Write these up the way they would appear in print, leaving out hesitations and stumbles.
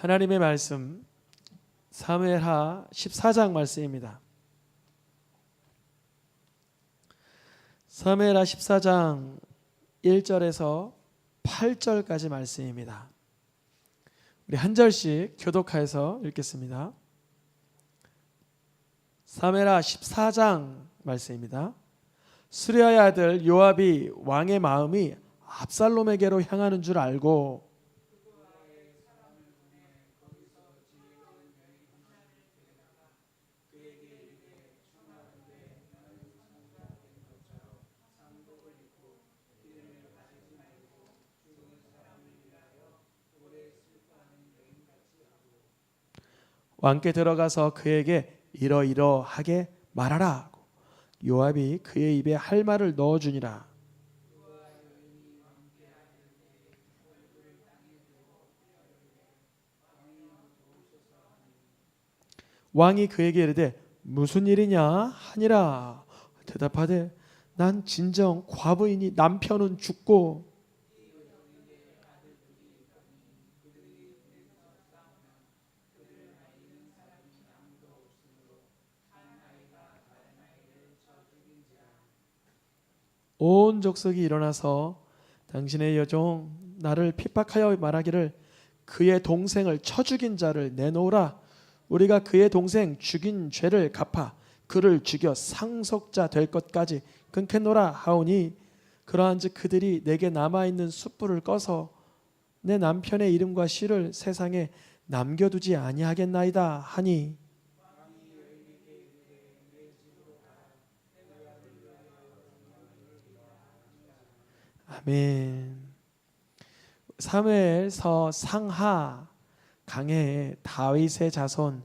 하나님의 말씀 사무엘하 14장 말씀입니다. 사무엘하 14장 1절에서 8절까지 말씀입니다. 우리 한 절씩 교독하여서 읽겠습니다. 사무엘하 14장 말씀입니다. 수리아의 아들 요압이 왕의 마음이 압살롬에게로 향하는 줄 알고 왕께 들어가서 그에게 이러이러하게 말하라. 요압이 그의 입에 할 말을 넣어주니라. 왕이 그에게 이르되 무슨 일이냐 하니라. 대답하되 난 진정 과부이니 남편은 죽고 온 족속이 일어나서 당신의 여종 나를 핍박하여 말하기를 그의 동생을 쳐 죽인 자를 내놓으라. 우리가 그의 동생 죽인 죄를 갚아 그를 죽여 상속자 될 것까지 끊겠노라 하오니 그러한즉 그들이 내게 남아있는 숯불을 꺼서 내 남편의 이름과 시를 세상에 남겨두지 아니하겠나이다 하니 아멘. 사무엘서 상하 강해의 다윗의 자손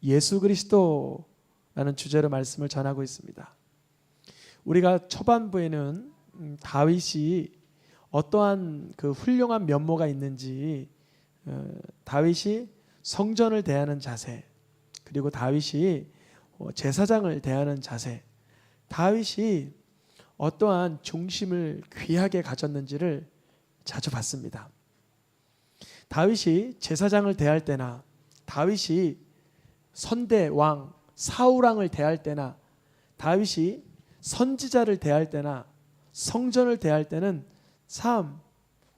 예수 그리스도라는 주제로 말씀을 전하고 있습니다. 우리가 초반부에는 다윗이 어떠한 그 훌륭한 면모가 있는지, 다윗이 성전을 대하는 자세, 그리고 다윗이 제사장을 대하는 자세, 다윗이 어떠한 중심을 귀하게 가졌는지를 자주 봤습니다. 다윗이 제사장을 대할 때나 다윗이 선대 왕 사울 왕을 대할 때나 다윗이 선지자를 대할 때나 성전을 대할 때는 참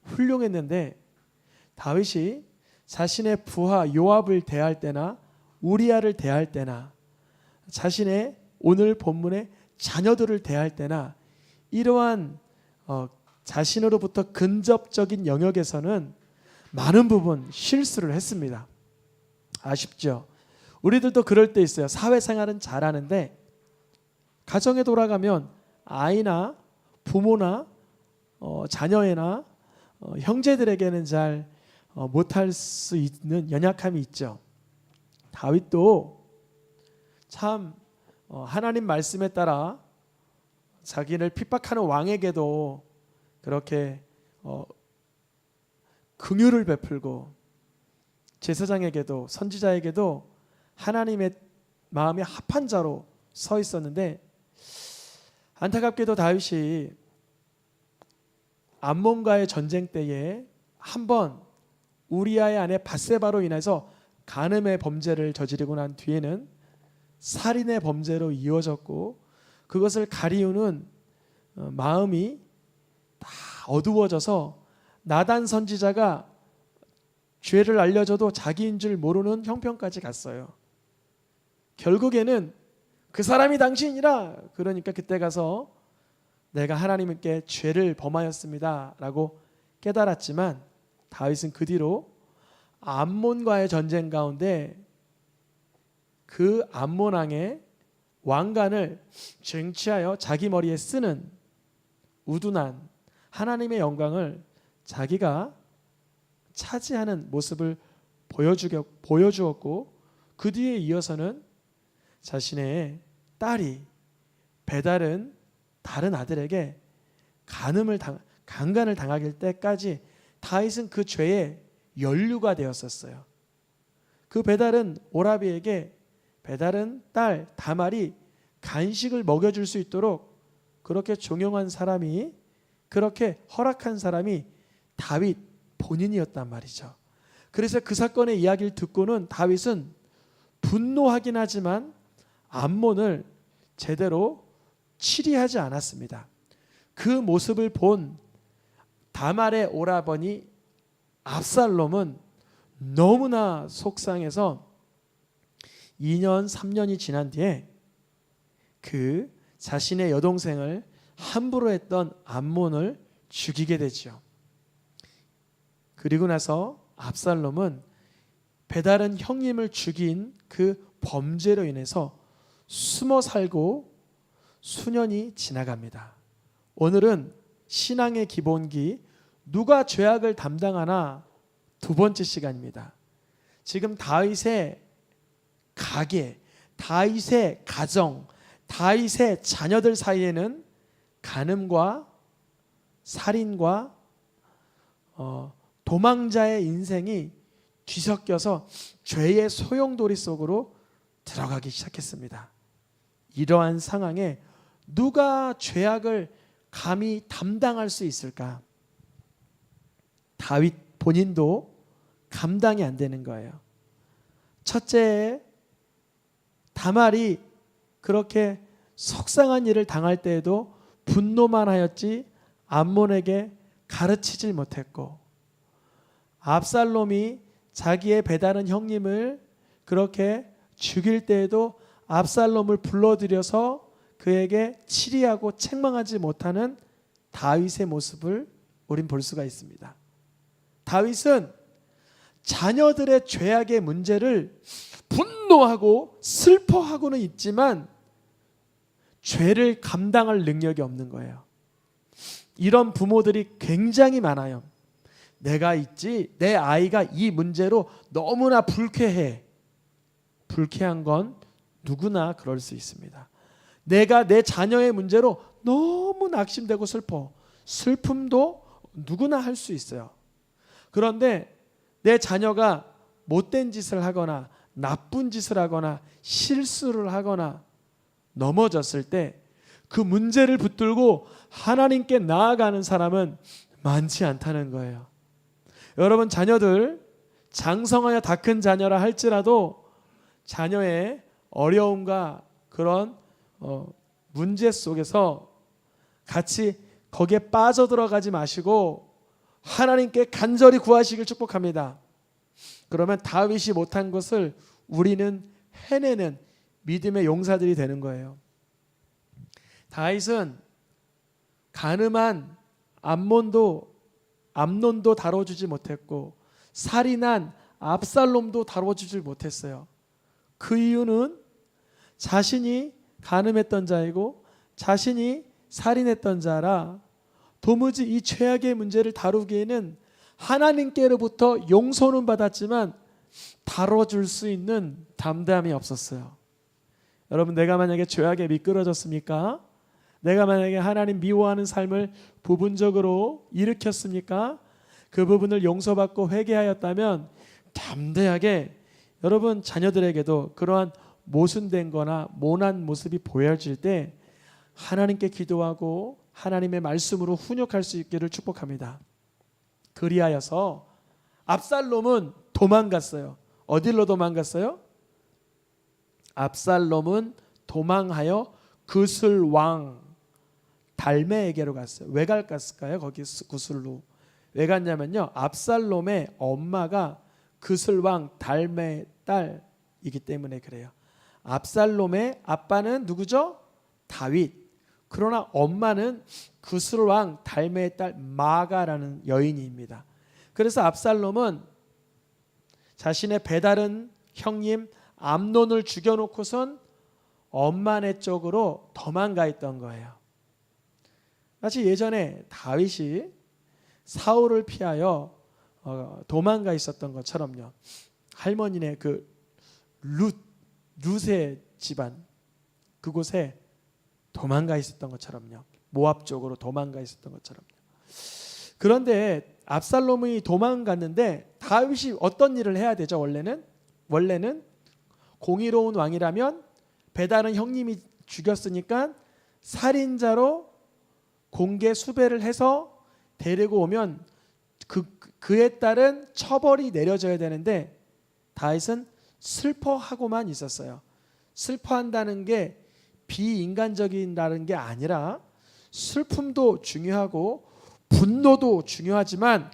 훌륭했는데 다윗이 자신의 부하 요압을 대할 때나 우리아를 대할 때나 자신의 오늘 본문의 자녀들을 대할 때나 이러한 자신으로부터 근접적인 영역에서는 많은 부분 실수를 했습니다. 아쉽죠? 우리들도 그럴 때 있어요. 사회생활은 잘하는데 가정에 돌아가면 아이나 부모나 자녀애나 형제들에게는 잘 못할 수 있는 연약함이 있죠. 다윗도 참 하나님 말씀에 따라 자기를 핍박하는 왕에게도 그렇게 긍휼을 베풀고 제사장에게도 선지자에게도 하나님의 마음에 합한 자로 서 있었는데 안타깝게도 다윗이 암몬과의 전쟁 때에 한번 우리아의 아내 밧세바로 인해서 간음의 범죄를 저지르고 난 뒤에는 살인의 범죄로 이어졌고 그것을 가리우는 마음이 다 어두워져서 나단 선지자가 죄를 알려줘도 자기인 줄 모르는 형편까지 갔어요. 결국에는 그 사람이 당신이라. 그러니까 그때 가서 내가 하나님께 죄를 범하였습니다 라고 깨달았지만 다윗은 그 뒤로 암몬과의 전쟁 가운데 그 암몬 왕의 왕관을 쟁취하여 자기 머리에 쓰는 우둔한 하나님의 영광을 자기가 차지하는 모습을 보여주었고 그 뒤에 이어서는 자신의 딸이 배다른 다른 아들에게 강간을 당할 때까지 다윗은 그 죄의 연루가 되었었어요. 그 배다른 오라비에게 배다른 딸 다말이 간식을 먹여줄 수 있도록 그렇게 종용한 사람이, 그렇게 허락한 사람이 다윗 본인이었단 말이죠. 그래서 그 사건의 이야기를 듣고는 다윗은 분노하긴 하지만 암몬을 제대로 치리하지 않았습니다. 그 모습을 본 다말의 오라버니 압살롬은 너무나 속상해서 2년 3년이 지난 뒤에 그 자신의 여동생을 함부로 했던 암몬을 죽이게 되죠. 그리고 나서 압살롬은 배다른 형님을 죽인 그 범죄로 인해서 숨어 살고 수년이 지나갑니다. 오늘은 신앙의 기본기 누가 죄악을 담당하나 두 번째 시간입니다. 지금 다윗의 가계, 다윗의 가정, 다윗의 자녀들 사이에는 간음과 살인과 도망자의 인생이 뒤섞여서 죄의 소용돌이 속으로 들어가기 시작했습니다. 이러한 상황에 누가 죄악을 감히 담당할 수 있을까? 다윗 본인도 감당이 안 되는 거예요. 첫째, 다말이 그렇게 속상한 일을 당할 때에도 분노만 하였지 암몬에게 가르치질 못했고, 압살롬이 자기의 배다른 형님을 그렇게 죽일 때에도 압살롬을 불러들여서 그에게 치리하고 책망하지 못하는 다윗의 모습을 우린 볼 수가 있습니다. 다윗은 자녀들의 죄악의 문제를 분노하고 슬퍼하고는 있지만 죄를 감당할 능력이 없는 거예요. 이런 부모들이 굉장히 많아요. 내가 있지, 내 아이가 이 문제로 너무나 불쾌해. 불쾌한 건 누구나 그럴 수 있습니다. 내가 내 자녀의 문제로 너무 낙심되고 슬퍼. 슬픔도 누구나 할 수 있어요. 그런데 내 자녀가 못된 짓을 하거나 나쁜 짓을 하거나 실수를 하거나 넘어졌을 때 그 문제를 붙들고 하나님께 나아가는 사람은 많지 않다는 거예요. 여러분, 자녀들 장성하여 다 큰 자녀라 할지라도 자녀의 어려움과 그런 문제 속에서 같이 거기에 빠져들어가지 마시고 하나님께 간절히 구하시길 축복합니다. 그러면 다윗이 못한 것을 우리는 해내는 믿음의 용사들이 되는 거예요. 다윗은 간음한 암논도 다뤄주지 못했고 살인한 압살롬도 다뤄주지 못했어요. 그 이유는 자신이 간음했던 자이고 자신이 살인했던 자라 도무지 이 죄악의 문제를 다루기에는 하나님께로부터 용서는 받았지만 다뤄줄 수 있는 담담이 없었어요. 여러분, 내가 만약에 죄악에 미끄러졌습니까? 내가 만약에 하나님 미워하는 삶을 부분적으로 일으켰습니까? 그 부분을 용서받고 회개하였다면 담대하게 여러분 자녀들에게도 그러한 모순된 거나 모난 모습이 보여질 때 하나님께 기도하고 하나님의 말씀으로 훈육할 수 있기를 축복합니다. 그리하여서 압살롬은 도망갔어요. 어디로 도망갔어요? 압살롬은 도망하여 그슬 왕 달메에게로 갔어요. 왜 갔을까요? 거기 구슬로. 왜 갔냐면요, 압살롬의 엄마가 그슬 왕 달메의 딸이기 때문에 그래요. 압살롬의 아빠는 누구죠? 다윗. 그러나 엄마는 그슬 왕 달메의 딸 마가라는 여인입니다. 그래서 압살롬은 자신의 배다른 형님 암논을 죽여놓고선 엄마네 쪽으로 도망가 있던 거예요. 마치 예전에 다윗이 사울을 피하여 도망가 있었던 것처럼요. 할머니네 그 룻의 집안 그곳에 도망가 있었던 것처럼요. 모압 쪽으로 도망가 있었던 것처럼요. 그런데 압살롬이 도망갔는데 다윗이 어떤 일을 해야 되죠? 원래는 공의로운 왕이라면 배다른 형님이 죽였으니까 살인자로 공개 수배를 해서 데리고 오면 그에 따른 처벌이 내려져야 되는데 다윗은 슬퍼하고만 있었어요. 슬퍼한다는 게 비인간적이라는 게 아니라 슬픔도 중요하고 분노도 중요하지만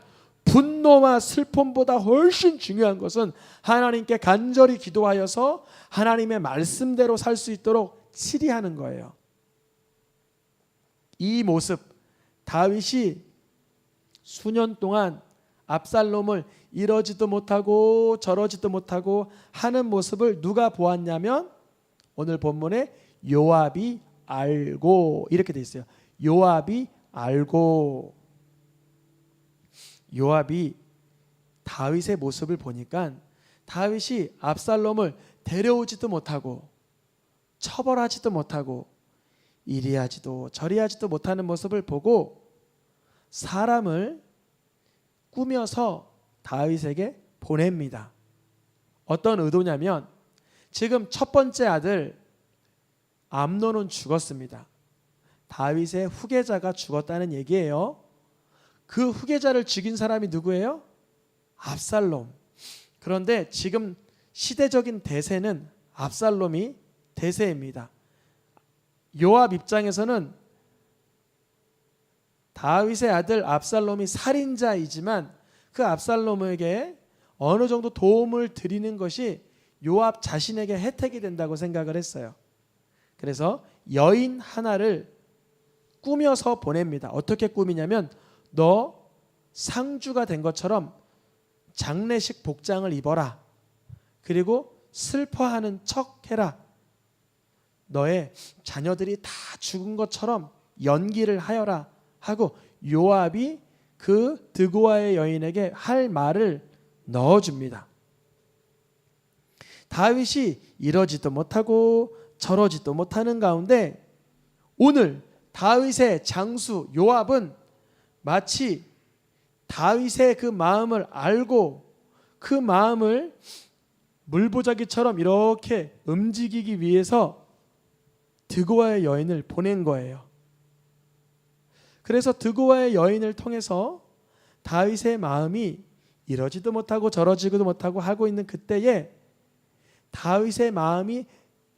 분노와 슬픔보다 훨씬 중요한 것은 하나님께 간절히 기도하여서 하나님의 말씀대로 살 수 있도록 치리하는 거예요. 이 모습, 다윗이 수년 동안 압살롬을 이러지도 못하고 저러지도 못하고 하는 모습을 누가 보았냐면 오늘 본문에 요압이 알고 이렇게 돼 있어요. 요압이 알고. 요압이 다윗의 모습을 보니까 다윗이 압살롬을 데려오지도 못하고 처벌하지도 못하고 이리하지도 저리하지도 못하는 모습을 보고 사람을 꾸며서 다윗에게 보냅니다. 어떤 의도냐면 지금 첫 번째 아들 암논은 죽었습니다. 다윗의 후계자가 죽었다는 얘기예요. 그 후계자를 죽인 사람이 누구예요? 압살롬. 그런데 지금 시대적인 대세는 압살롬이 대세입니다. 요압 입장에서는 다윗의 아들 압살롬이 살인자이지만 그 압살롬에게 어느 정도 도움을 드리는 것이 요압 자신에게 혜택이 된다고 생각을 했어요. 그래서 여인 하나를 꾸며서 보냅니다. 어떻게 꾸미냐면 너 상주가 된 것처럼 장례식 복장을 입어라. 그리고 슬퍼하는 척 해라. 너의 자녀들이 다 죽은 것처럼 연기를 하여라 하고 요압이 그 드고아의 여인에게 할 말을 넣어줍니다. 다윗이 이러지도 못하고 저러지도 못하는 가운데 오늘 다윗의 장수 요압은 마치 다윗의 그 마음을 알고 그 마음을 물보자기처럼 이렇게 움직이기 위해서 드고아의 여인을 보낸 거예요. 그래서 드고아의 여인을 통해서 다윗의 마음이 이러지도 못하고 저러지도 못하고 하고 있는 그때에 다윗의 마음이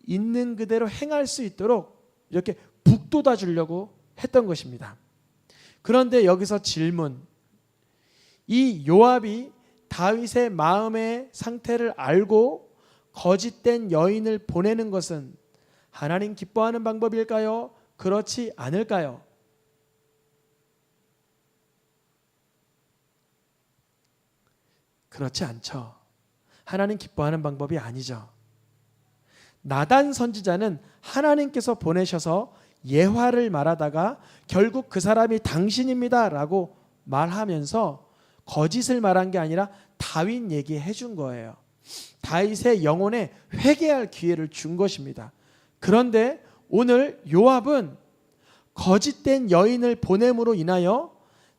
있는 그대로 행할 수 있도록 이렇게 북돋아 주려고 했던 것입니다. 그런데 여기서 질문. 이 요압이 다윗의 마음의 상태를 알고 거짓된 여인을 보내는 것은 하나님 기뻐하는 방법일까요? 그렇지 않을까요? 그렇지 않죠. 하나님 기뻐하는 방법이 아니죠. 나단 선지자는 하나님께서 보내셔서 예화를 말하다가 결국 그 사람이 당신입니다 라고 말하면서 거짓을 말한 게 아니라 다윗 얘기해 준 거예요. 다윗의 영혼에 회개할 기회를 준 것입니다. 그런데 오늘 요압은 거짓된 여인을 보냄으로 인하여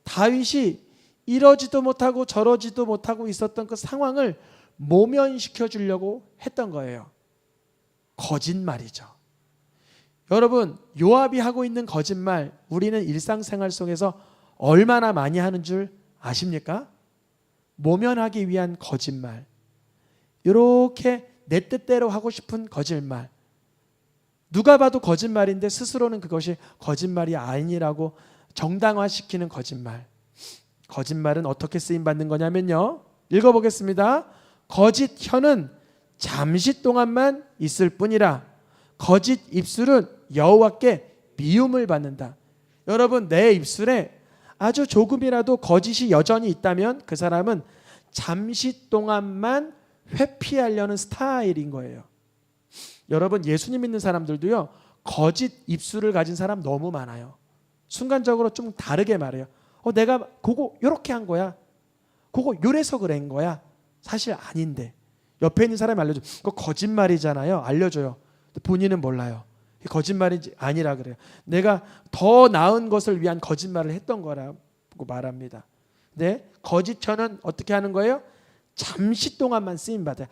다윗이 이러지도 못하고 저러지도 못하고 있었던 그 상황을 모면시켜 주려고 했던 거예요. 거짓말이죠. 여러분, 요압이 하고 있는 거짓말 우리는 일상생활 속에서 얼마나 많이 하는 줄 아십니까? 모면하기 위한 거짓말. 이렇게 내 뜻대로 하고 싶은 거짓말. 누가 봐도 거짓말인데 스스로는 그것이 거짓말이 아니라고 정당화시키는 거짓말. 거짓말은 어떻게 쓰임받는 거냐면요. 읽어보겠습니다. 거짓 혀는 잠시 동안만 있을 뿐이라 거짓 입술은 여호와께 미움을 받는다. 여러분, 내 입술에 아주 조금이라도 거짓이 여전히 있다면 그 사람은 잠시 동안만 회피하려는 스타일인 거예요. 여러분, 예수님 믿는 사람들도요, 거짓 입술을 가진 사람 너무 많아요. 순간적으로 좀 다르게 말해요. 내가 그거 이렇게 한 거야. 그거 요래서 그런 거야. 사실 아닌데. 옆에 있는 사람이 알려줘. 그거 거짓말이잖아요. 알려줘요. 본인은 몰라요. 거짓말인지 아니라 그래요. 내가 더 나은 것을 위한 거짓말을 했던 거라고 말합니다. 네, 거짓혀는 어떻게 하는 거예요? 잠시 동안만 쓰임받아요.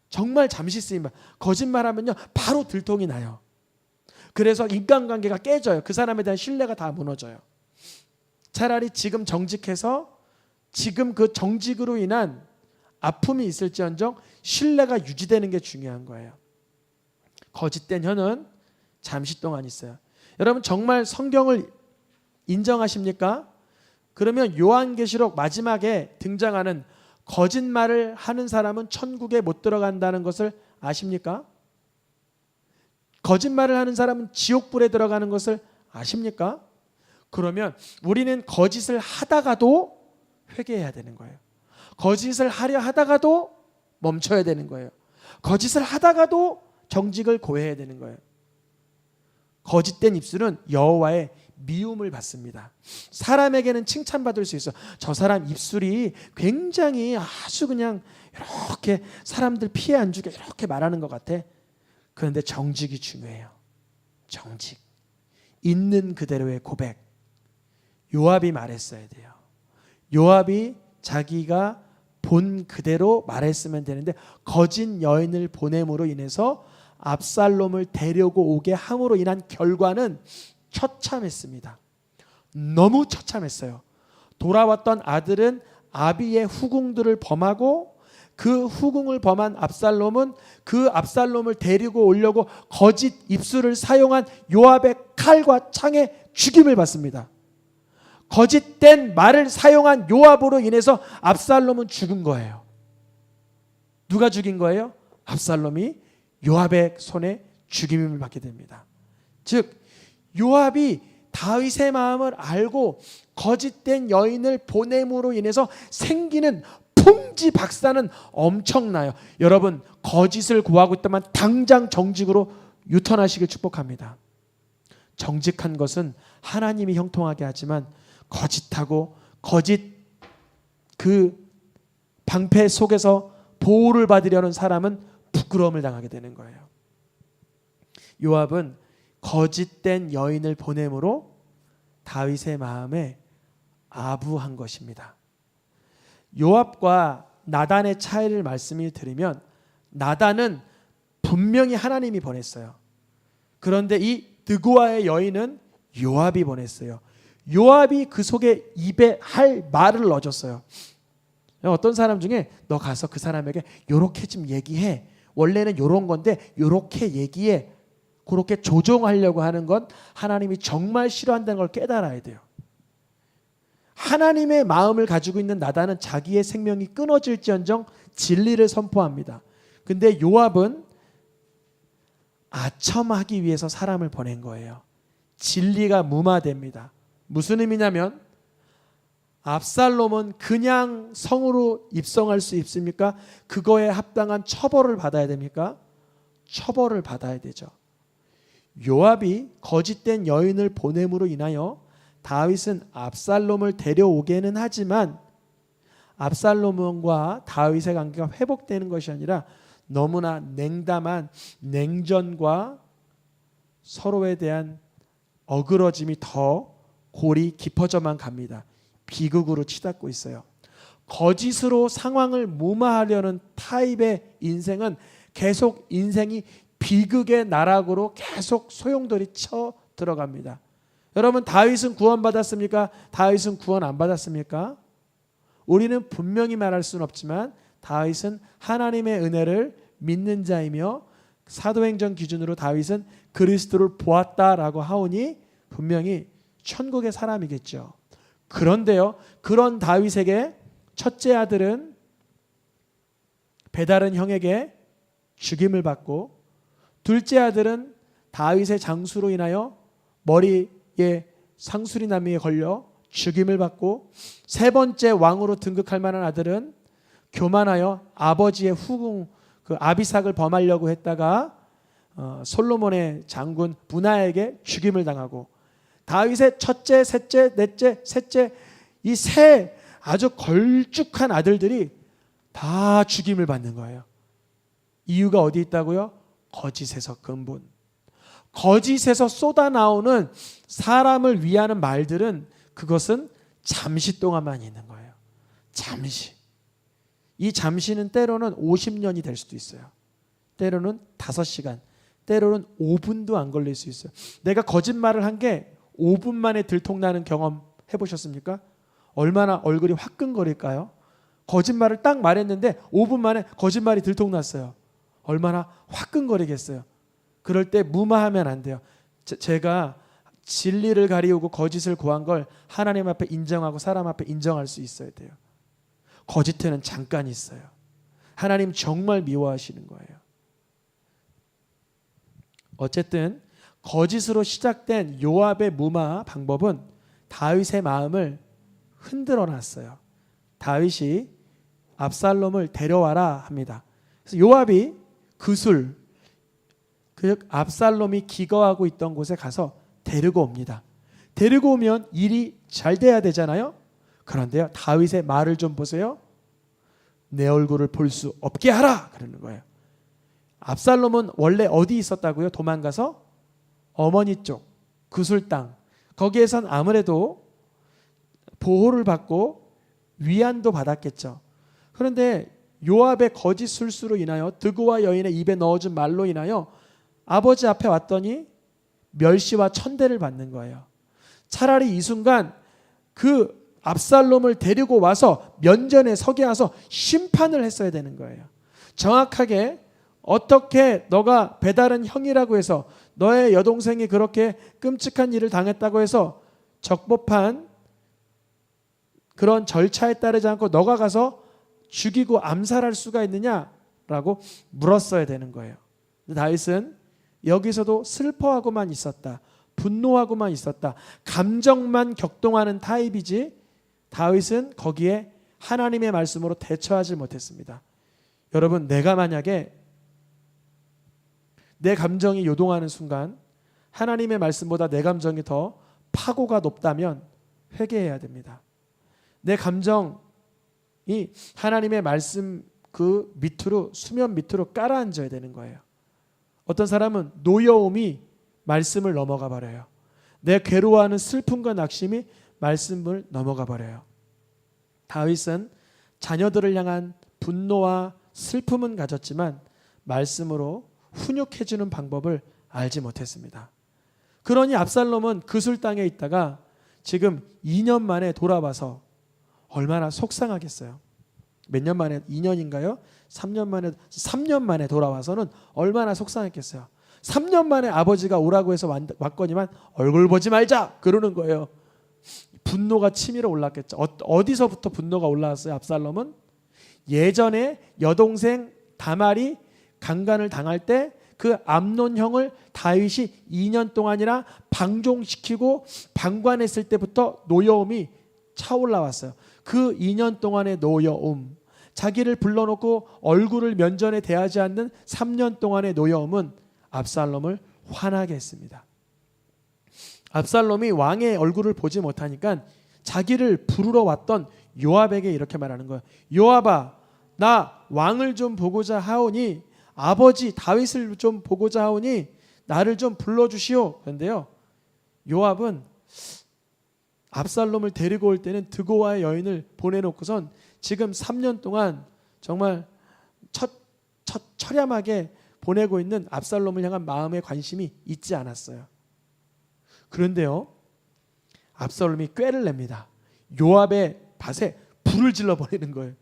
정말 잠시 쓰임받아요. 거짓말하면요 바로 들통이 나요. 그래서 인간관계가 깨져요. 그 사람에 대한 신뢰가 다 무너져요. 차라리 지금 정직해서 지금 그 정직으로 인한 아픔이 있을지언정 신뢰가 유지되는 게 중요한 거예요. 거짓된 혀는 잠시 동안 있어요. 여러분 정말 성경을 인정하십니까? 그러면 요한계시록 마지막에 등장하는 거짓말을 하는 사람은 천국에 못 들어간다는 것을 아십니까? 거짓말을 하는 사람은 지옥불에 들어가는 것을 아십니까? 그러면 우리는 거짓을 하다가도 회개해야 되는 거예요. 거짓을 하려 하다가도 멈춰야 되는 거예요. 거짓을 하다가도 정직을 고해야 되는 거예요. 거짓된 입술은 여호와의 미움을 받습니다. 사람에게는 칭찬받을 수 있어. 저 사람 입술이 굉장히 아주 그냥 이렇게 사람들 피해 안 주게 이렇게 말하는 것 같아. 그런데 정직이 중요해요. 정직. 있는 그대로의 고백. 요압이 말했어야 돼요. 요압이 자기가 본 그대로 말했으면 되는데 거짓 여인을 보냄으로 인해서 압살롬을 데려고 오게 함으로 인한 결과는 처참했습니다. 너무 처참했어요. 돌아왔던 아들은 아비의 후궁들을 범하고 그 후궁을 범한 압살롬은 그 압살롬을 데리고 오려고 거짓 입술을 사용한 요압의 칼과 창에 죽임을 받습니다. 거짓된 말을 사용한 요압으로 인해서 압살롬은 죽은 거예요. 누가 죽인 거예요? 압살롬이 요압의 손에 죽임을 받게 됩니다. 즉 요압이 다윗의 마음을 알고 거짓된 여인을 보냄으로 인해서 생기는 풍지박산은 엄청나요. 여러분 거짓을 구하고 있다면 당장 정직으로 유턴하시길 축복합니다. 정직한 것은 하나님이 형통하게 하지만 거짓하고 거짓 그 방패 속에서 보호를 받으려는 사람은 부끄러움을 당하게 되는 거예요. 요압은 거짓된 여인을 보냄으로 다윗의 마음에 아부한 것입니다. 요압과 나단의 차이를 말씀을 드리면 나단은 분명히 하나님이 보냈어요. 그런데 이 느고아의 여인은 요압이 보냈어요. 요압이 그 속에 입에 할 말을 넣어줬어요. 어떤 사람 중에 너 가서 그 사람에게 요렇게 좀 얘기해. 원래는 요런 건데 요렇게 얘기해. 그렇게 조종하려고 하는 건 하나님이 정말 싫어한다는 걸 깨달아야 돼요. 하나님의 마음을 가지고 있는 나단은 자기의 생명이 끊어질지언정 진리를 선포합니다. 근데 요압은 아첨하기 위해서 사람을 보낸 거예요. 진리가 무마됩니다. 무슨 의미냐면 압살롬은 그냥 성으로 입성할 수 있습니까? 그거에 합당한 처벌을 받아야 됩니까? 처벌을 받아야 되죠. 요압이 거짓된 여인을 보냄으로 인하여 다윗은 압살롬을 데려오게는 하지만 압살롬과 다윗의 관계가 회복되는 것이 아니라 너무나 냉담한 냉전과 서로에 대한 어그러짐이 더 골이 깊어져만 갑니다. 비극으로 치닫고 있어요. 거짓으로 상황을 무마하려는 타입의 인생은 계속 인생이 비극의 나락으로 계속 소용돌이 쳐 들어갑니다. 여러분 다윗은 구원받았습니까? 다윗은 구원 안 받았습니까? 우리는 분명히 말할 수는 없지만 다윗은 하나님의 은혜를 믿는 자이며 사도행전 기준으로 다윗은 그리스도를 보았다라고 하오니 분명히 천국의 사람이겠죠. 그런데요, 그런 다윗에게 첫째 아들은 배다른 형에게 죽임을 받고 둘째 아들은 다윗의 장수로 인하여 머리에 상수리 나무에 걸려 죽임을 받고 세 번째 왕으로 등극할 만한 아들은 교만하여 아버지의 후궁 그 아비삭을 범하려고 했다가 솔로몬의 장군 분하에게 죽임을 당하고 다윗의 첫째, 셋째, 넷째, 셋째 이 세 아주 걸쭉한 아들들이 다 죽임을 받는 거예요. 이유가 어디 있다고요? 거짓에서 근본. 거짓에서 쏟아나오는 사람을 위하는 말들은 그것은 잠시 동안만 있는 거예요. 잠시. 이 잠시는 때로는 50년이 될 수도 있어요. 때로는 5시간, 때로는 5분도 안 걸릴 수 있어요. 내가 거짓말을 한 게 5분 만에 들통나는 경험 해보셨습니까? 얼마나 얼굴이 화끈거릴까요? 거짓말을 딱 말했는데 5분 만에 거짓말이 들통났어요. 얼마나 화끈거리겠어요. 그럴 때 무마하면 안 돼요. 제가 진리를 가리우고 거짓을 구한 걸 하나님 앞에 인정하고 사람 앞에 인정할 수 있어야 돼요. 거짓에는 잠깐 있어요. 하나님 정말 미워하시는 거예요. 어쨌든 거짓으로 시작된 요압의 무마 방법은 다윗의 마음을 흔들어 놨어요. 다윗이 압살롬을 데려와라 합니다. 그래서 요압이 그술, 그 압살롬이 기거하고 있던 곳에 가서 데리고 옵니다. 데리고 오면 일이 잘 돼야 되잖아요. 그런데요, 다윗의 말을 좀 보세요. 내 얼굴을 볼 수 없게 하라 그러는 거예요. 압살롬은 원래 어디 있었다고요? 도망가서 어머니 쪽 그술 땅, 거기에선 아무래도 보호를 받고 위안도 받았겠죠. 그런데 요압의 거짓 술수로 인하여 드고와 여인의 입에 넣어준 말로 인하여 아버지 앞에 왔더니 멸시와 천대를 받는 거예요. 차라리 이 순간 그 압살롬을 데리고 와서 면전에 서게 해서 심판을 했어야 되는 거예요. 정확하게 어떻게 너가 배다른 형이라고 해서 너의 여동생이 그렇게 끔찍한 일을 당했다고 해서 적법한 그런 절차에 따르지 않고 너가 가서 죽이고 암살할 수가 있느냐라고 물었어야 되는 거예요. 다윗은 여기서도 슬퍼하고만 있었다. 분노하고만 있었다. 감정만 격동하는 타입이지 다윗은 거기에 하나님의 말씀으로 대처하지 못했습니다. 여러분, 내가 만약에 내 감정이 요동하는 순간 하나님의 말씀보다 내 감정이 더 파고가 높다면 회개해야 됩니다. 내 감정이 하나님의 말씀 그 밑으로, 수면 밑으로 깔아앉아야 되는 거예요. 어떤 사람은 노여움이 말씀을 넘어가 버려요. 내 괴로워하는 슬픔과 낙심이 말씀을 넘어가 버려요. 다윗은 자녀들을 향한 분노와 슬픔은 가졌지만 말씀으로 훈육해주는 방법을 알지 못했습니다. 그러니 압살롬은 그술 땅에 있다가 지금 2년 만에 돌아와서 얼마나 속상하겠어요. 몇 년 만에, 2년인가요? 3년 만에 돌아와서는 얼마나 속상했겠어요. 3년 만에 아버지가 오라고 해서 왔거니만 얼굴 보지 말자 그러는 거예요. 분노가 치밀어 올랐겠죠. 어디서부터 분노가 올라왔어요? 압살롬은 예전에 여동생 다말이 강간을 당할 때 그 암논 형을 다윗이 2년 동안이나 방종시키고 방관했을 때부터 노여움이 차올라왔어요. 그 2년 동안의 노여움, 자기를 불러놓고 얼굴을 면전에 대하지 않는 3년 동안의 노여움은 압살롬을 화나게 했습니다. 압살롬이 왕의 얼굴을 보지 못하니까 자기를 부르러 왔던 요압에게 이렇게 말하는 거예요. 요압아, 나 왕을 좀 보고자 하오니, 아버지 다윗을 좀 보고자 하오니 나를 좀 불러주시오. 그런데요, 요압은 압살롬을 데리고 올 때는 드고와의 여인을 보내놓고선 지금 3년 동안 정말 처량하게 보내고 있는 압살롬을 향한 마음의 관심이 있지 않았어요. 그런데요, 압살롬이 꾀를 냅니다. 요압의 밭에 불을 질러 버리는 거예요.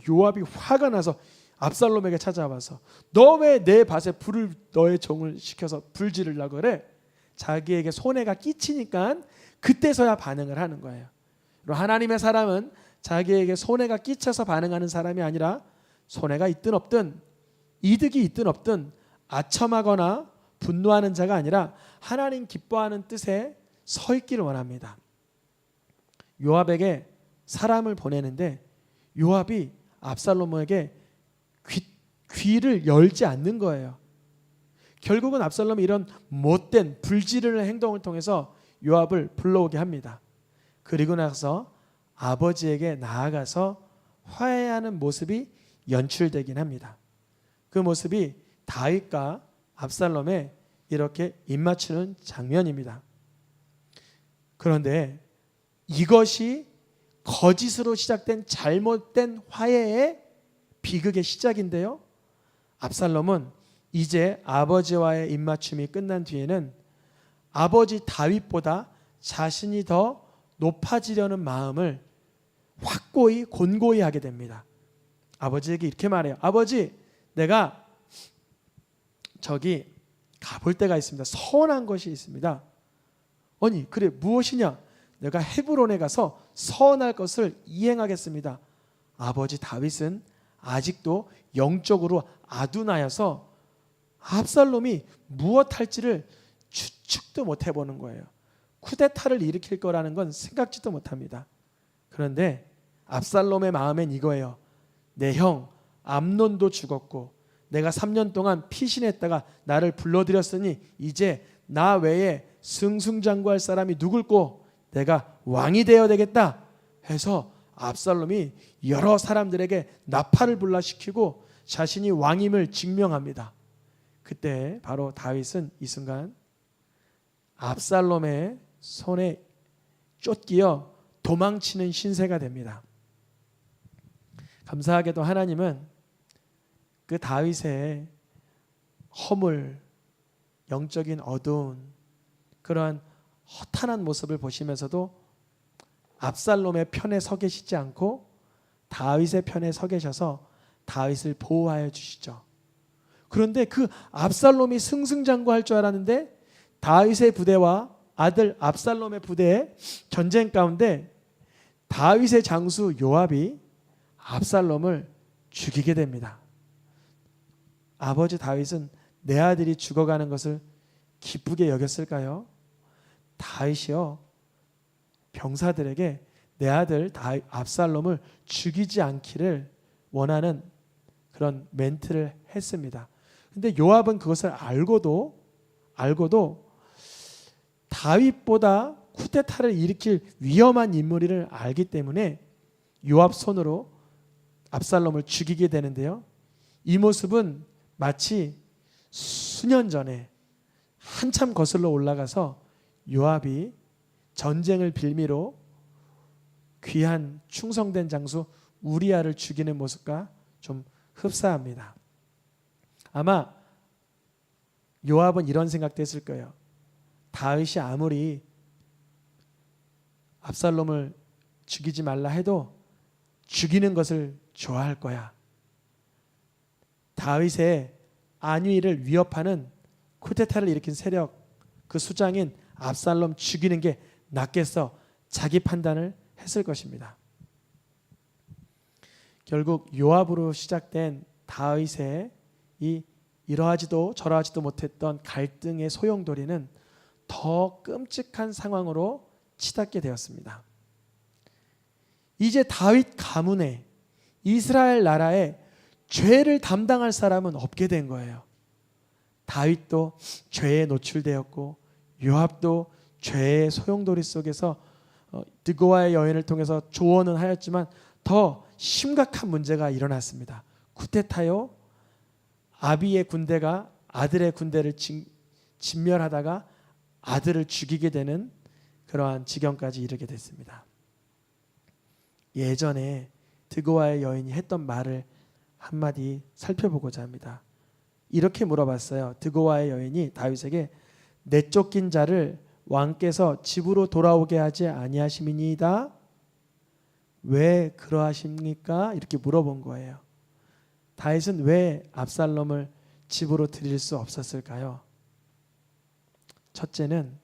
요압이 화가 나서 압살롬에게 찾아와서 너 왜 내 밭에 불을, 너의 종을 시켜서 불 지르려고 그래? 자기에게 손해가 끼치니까 그때서야 반응을 하는 거예요. 하나님의 사람은 자기에게 손해가 끼쳐서 반응하는 사람이 아니라 손해가 있든 없든 이득이 있든 없든 아첨하거나 분노하는 자가 아니라 하나님 기뻐하는 뜻에 서 있기를 원합니다. 요압에게 사람을 보내는데 요압이 압살롬에게 귀를 열지 않는 거예요. 결국은 압살롬이 이런 못된 불지르는 행동을 통해서 요압을 불러오게 합니다. 그리고 나서 아버지에게 나아가서 화해하는 모습이 연출되긴 합니다. 그 모습이 다윗과 압살롬에 이렇게 입맞추는 장면입니다. 그런데 이것이 거짓으로 시작된 잘못된 화해의 비극의 시작인데요, 압살롬은 이제 아버지와의 입맞춤이 끝난 뒤에는 아버지 다윗보다 자신이 더 높아지려는 마음을 확고히 곤고히 하게 됩니다. 아버지에게 이렇게 말해요. 아버지, 내가 저기 가볼 데가 있습니다. 서원한 것이 있습니다. 아니, 그래, 무엇이냐? 내가 헤브론에 가서 서원할 것을 이행하겠습니다. 아버지 다윗은 아직도 영적으로 아둔하여서 압살롬이 무엇 할지를 추측도 못 해보는 거예요. 쿠데타를 일으킬 거라는 건 생각지도 못합니다. 그런데 압살롬의 마음엔 이거예요. 내 형 암논도 죽었고 내가 3년 동안 피신했다가 나를 불러들였으니 이제 나 외에 승승장구할 사람이 누굴꼬? 내가 왕이 되어야 되겠다 해서 압살롬이 여러 사람들에게 나팔을 불러시키고 자신이 왕임을 증명합니다. 그때 바로 다윗은 이 순간 압살롬의 손에 쫓기어 도망치는 신세가 됩니다. 감사하게도 하나님은 그 다윗의 허물, 영적인 어두운 그러한 허탄한 모습을 보시면서도 압살롬의 편에 서 계시지 않고 다윗의 편에 서 계셔서 다윗을 보호하여 주시죠. 그런데 그 압살롬이 승승장구할 줄 알았는데 다윗의 부대와 아들 압살롬의 부대의 전쟁 가운데 다윗의 장수 요압이 압살롬을 죽이게 됩니다. 아버지 다윗은 내 아들이 죽어가는 것을 기쁘게 여겼을까요? 다윗이요, 병사들에게 내 아들 압살롬을 죽이지 않기를 원하는 그런 멘트를 했습니다. 근데 요압은 그것을 알고도 다윗보다 쿠데타를 일으킬 위험한 인물을 알기 때문에 요압 손으로 압살롬을 죽이게 되는데요. 이 모습은 마치 수년 전에 한참 거슬러 올라가서 요압이 전쟁을 빌미로 귀한 충성된 장수 우리아를 죽이는 모습과 좀 흡사합니다. 아마 요압은 이런 생각도 했을 거예요. 다윗이 아무리 압살롬을 죽이지 말라 해도 죽이는 것을 좋아할 거야. 다윗의 안위를 위협하는 쿠데타를 일으킨 세력 그 수장인 압살롬 죽이는 게 낫겠어 자기 판단을 했을 것입니다. 결국 요압으로 시작된 다윗의 이 이러하지도 저러하지도 못했던 갈등의 소용돌이는 더 끔찍한 상황으로 치닫게 되었습니다. 이제 다윗 가문에 이스라엘 나라에 죄를 담당할 사람은 없게 된 거예요. 다윗도 죄에 노출되었고 요압도 죄의 소용돌이 속에서 드고아의 여인을 통해서 조언은 하였지만 더 심각한 문제가 일어났습니다. 쿠데타요, 아비의 군대가 아들의 군대를 진멸하다가 아들을 죽이게 되는 그러한 지경까지 이르게 됐습니다. 예전에 드고아의 여인이 했던 말을 한마디 살펴보고자 합니다. 이렇게 물어봤어요. 드고아의 여인이 다윗에게 내쫓긴 자를 왕께서 집으로 돌아오게 하지 아니하심이니이다. 왜 그러하십니까? 이렇게 물어본 거예요. 다윗은 왜 압살롬을 집으로 들일 수 없었을까요? 첫째는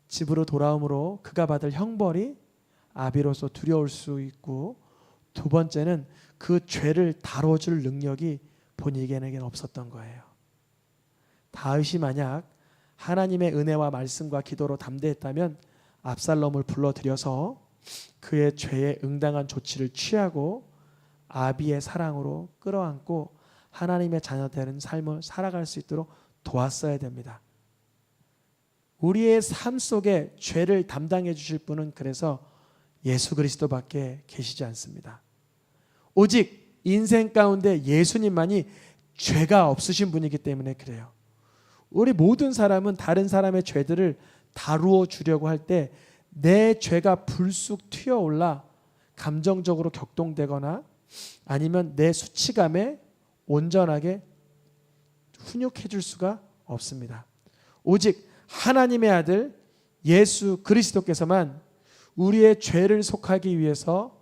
집으로 돌아옴으로 그가 받을 형벌이 아비로서 두려울 수 있고, 두 번째는 그 죄를 다뤄줄 능력이 본인에게는 없었던 거예요. 다윗이 만약 하나님의 은혜와 말씀과 기도로 담대했다면 압살롬을 불러들여서 그의 죄에 응당한 조치를 취하고 아비의 사랑으로 끌어안고 하나님의 자녀되는 삶을 살아갈 수 있도록 도왔어야 됩니다. 우리의 삶 속에 죄를 담당해 주실 분은 그래서 예수 그리스도밖에 계시지 않습니다. 오직 인생 가운데 예수님만이 죄가 없으신 분이기 때문에 그래요. 우리 모든 사람은 다른 사람의 죄들을 다루어 주려고 할 때 내 죄가 불쑥 튀어올라 감정적으로 격동되거나 아니면 내 수치감에 온전하게 훈육해 줄 수가 없습니다. 오직 하나님의 아들 예수 그리스도께서만 우리의 죄를 속하기 위해서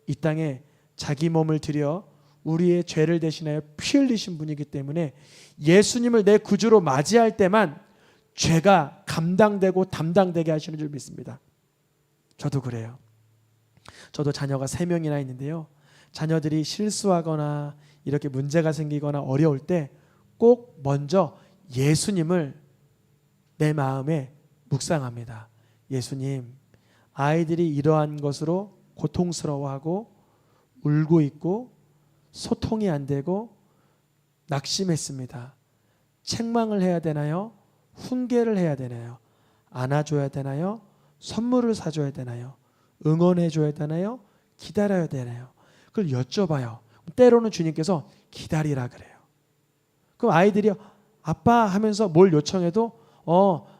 이 땅에 자기 몸을 들여 우리의 죄를 대신하여 피 흘리신 분이기 때문에 예수님을 내 구주로 맞이할 때만 죄가 감당되고 담당되게 하시는 줄 믿습니다. 저도 그래요. 저도 자녀가 3명이나 있는데요. 자녀들이 실수하거나 이렇게 문제가 생기거나 어려울 때 꼭 먼저 예수님을 내 마음에 묵상합니다. 예수님, 아이들이 이러한 것으로 고통스러워하고 울고 있고 소통이 안 되고 낙심했습니다. 책망을 해야 되나요? 훈계를 해야 되나요? 안아줘야 되나요? 선물을 사줘야 되나요? 응원해줘야 되나요? 기다려야 되나요? 그걸 여쭤봐요. 때로는 주님께서 기다리라 그래요. 그럼 아이들이 아빠 하면서 뭘 요청해도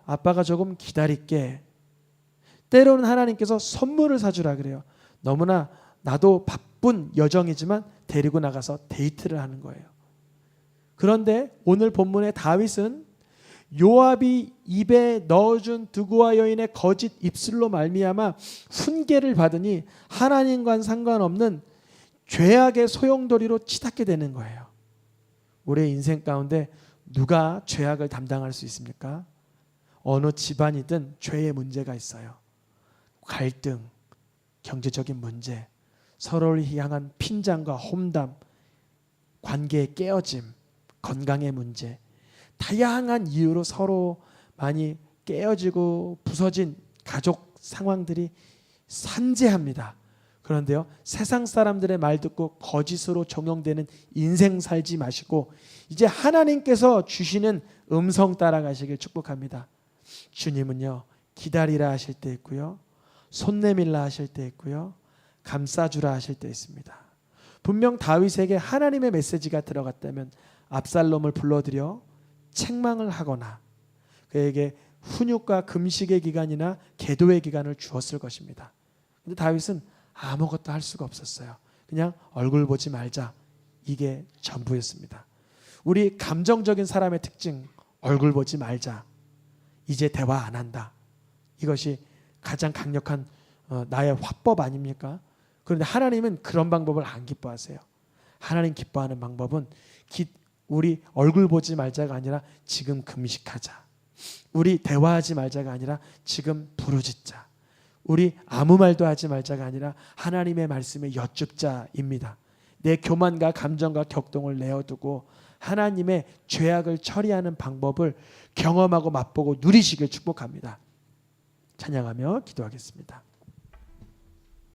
아빠가 조금 기다릴게. 때로는 하나님께서 선물을 사주라 그래요. 너무나 나도 바쁜 여정이지만 데리고 나가서 데이트를 하는 거예요. 그런데 오늘 본문의 다윗은 요압이 입에 넣어준 드고아 여인의 거짓 입술로 말미암아 훈계를 받으니 하나님과는 상관없는 죄악의 소용돌이로 치닫게 되는 거예요. 우리의 인생 가운데 누가 죄악을 담당할 수 있습니까? 어느 집안이든 죄의 문제가 있어요. 갈등, 경제적인 문제, 서로를 향한 핀잔과 험담, 관계의 깨어짐, 건강의 문제, 다양한 이유로 서로 많이 깨어지고 부서진 가족 상황들이 산재합니다. 그런데요, 세상 사람들의 말 듣고 거짓으로 종용되는 인생 살지 마시고 이제 하나님께서 주시는 음성 따라가시길 축복합니다. 주님은요, 기다리라 하실 때 있고요, 손 내밀라 하실 때 있고요, 감싸주라 하실 때 있습니다. 분명 다윗에게 하나님의 메시지가 들어갔다면 압살롬을 불러들여 책망을 하거나 그에게 훈육과 금식의 기간이나 계도의 기간을 주었을 것입니다. 그런데 다윗은 아무것도 할 수가 없었어요. 그냥 얼굴 보지 말자. 이게 전부였습니다. 우리 감정적인 사람의 특징, 얼굴 보지 말자. 이제 대화 안 한다. 이것이 가장 강력한 나의 화법 아닙니까? 그런데 하나님은 그런 방법을 안 기뻐하세요. 하나님 기뻐하는 방법은 우리 얼굴 보지 말자가 아니라 지금 금식하자. 우리 대화하지 말자가 아니라 지금 부르짖자. 우리 아무 말도 하지 말자가 아니라 하나님의 말씀에 여쭙자입니다. 내 교만과 감정과 격동을 내어두고 하나님의 죄악을 처리하는 방법을 경험하고 맛보고 누리시길 축복합니다. 찬양하며 기도하겠습니다.